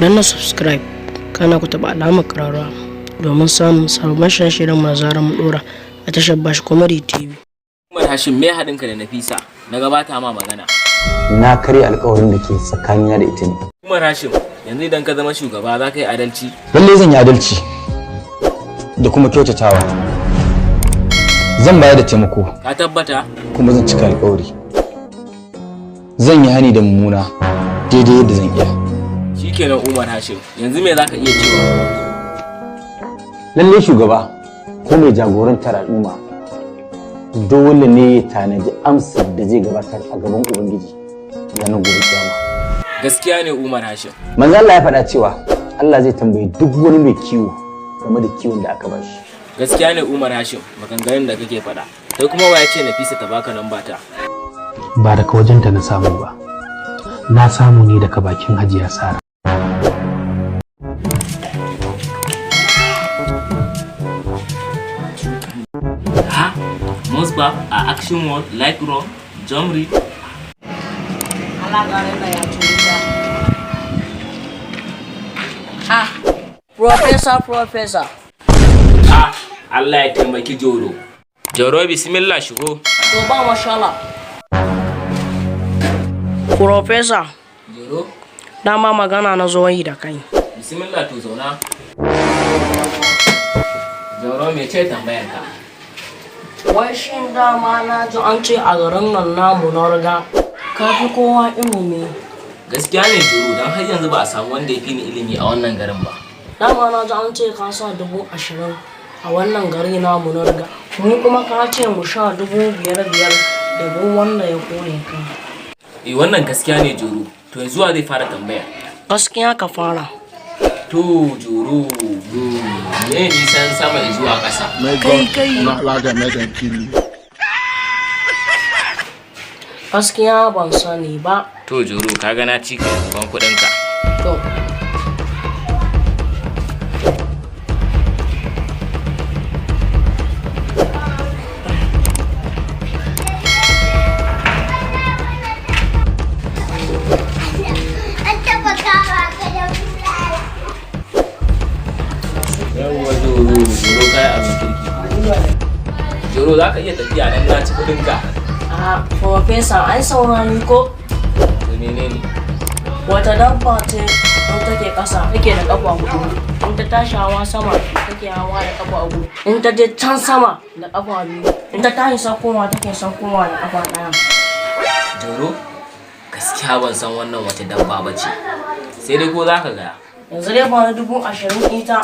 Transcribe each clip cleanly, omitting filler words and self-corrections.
na subscribe kana ku taɓa alamar ƙararrawa domin samun sababbin shirye-shiryen mazaran mu ɗora a tashar Bash Comedy TV. Umar Hashim me haɗinka da Nafisa na gabata ma magana. Na karya alƙawarin da ke tsakanina da ita ne. Umar Hashim yanzu idan ka zama shugaba za ka yi adalci? Lallai zan yi adalci da kuma kyautatawa. Zan bayar da taimako. Ka tabbata? Kuma zan cika alƙawari. Zan yi hani da mummuna daidai yadda zan iya. Shikenan Umar Hashim yanzu me za ka iya cewa? Lallai shugaba ko mai jagorantar al'umma dole ne ya tanaji amsar da zai gabatar a gaban Ubangiji ranar gobe kiyama. Gaskiya ne Umar Hashim. Manzo Allah ya faɗa cewa Allah zai tambayi duk wani mai kiwo game da kiwon da aka bashi. Gaskiya ne Umar Hashim maganganun da kake faɗa. Kai kuma wa ya ce Nafisa ta baka nan bata? Ba daga wajenta na samu ba. Na samu ne daga bakin Hajiya Sara. Ha? Musbah a action word like rock, jump read. Ah, Professor. Ah, Allah ya taimaki Joro. Joro bismillah shigo. To ba mashallah. Professor. Joro? Dama magana na zo yi da kai. Bismillah to zauna. Joro me ce tambayar ka? Wai shin dama na ji an ce a garin nan namu na riga ka fi kowa ilimi. Gaskiya ne Joro dan har yanzu ba a samu wanda ya fi ni ilimi a wannan garin ba. Dama na ji an ce ka sa 20,000 a wannan gari namu na riga. Mu kuma ka ce mu sha 5,500 da duk wanda ya kore ka. Wannan gaskiya ne Joro. To yanzu wa zai fara tambaya? Gaskiya ka fara. To Joro, me nisan sama zuwa ƙasa? Kai. Not allowed to make them kill you. Gaskiya ban sani ba. To Joro, kaga na ci kai ban kuɗinka. To. Yawwa Joro kai abin kirki. Joro za ka iya tafiya nan na ci kuɗinka. Ah, Professor, ai saurani ko? To menene? Wata dabba ce in take ƙasa take da ƙafa huɗu. In ta tashi hawa sama take hawa da ƙafa huɗu. In ta je can sama da ƙafa biyu. In ta tashi saukowa take saukowa da ƙafa ɗaya. Joro, gaskiya ban san wannan wata dabba ba ce. Sai dai ko za ka gaya. Yanzu dai ba na 20,000 ita.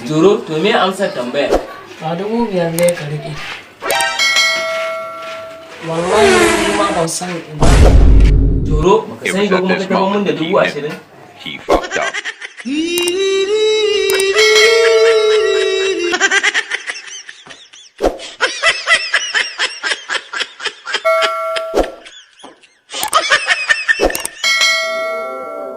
Joro, to me amsar tambayar? Ba 5,000 ne ka riƙe. Wallahi ma ban san ba. Joro, baka sani ba kuma ka taɓa mun da 20,000? He fucked up.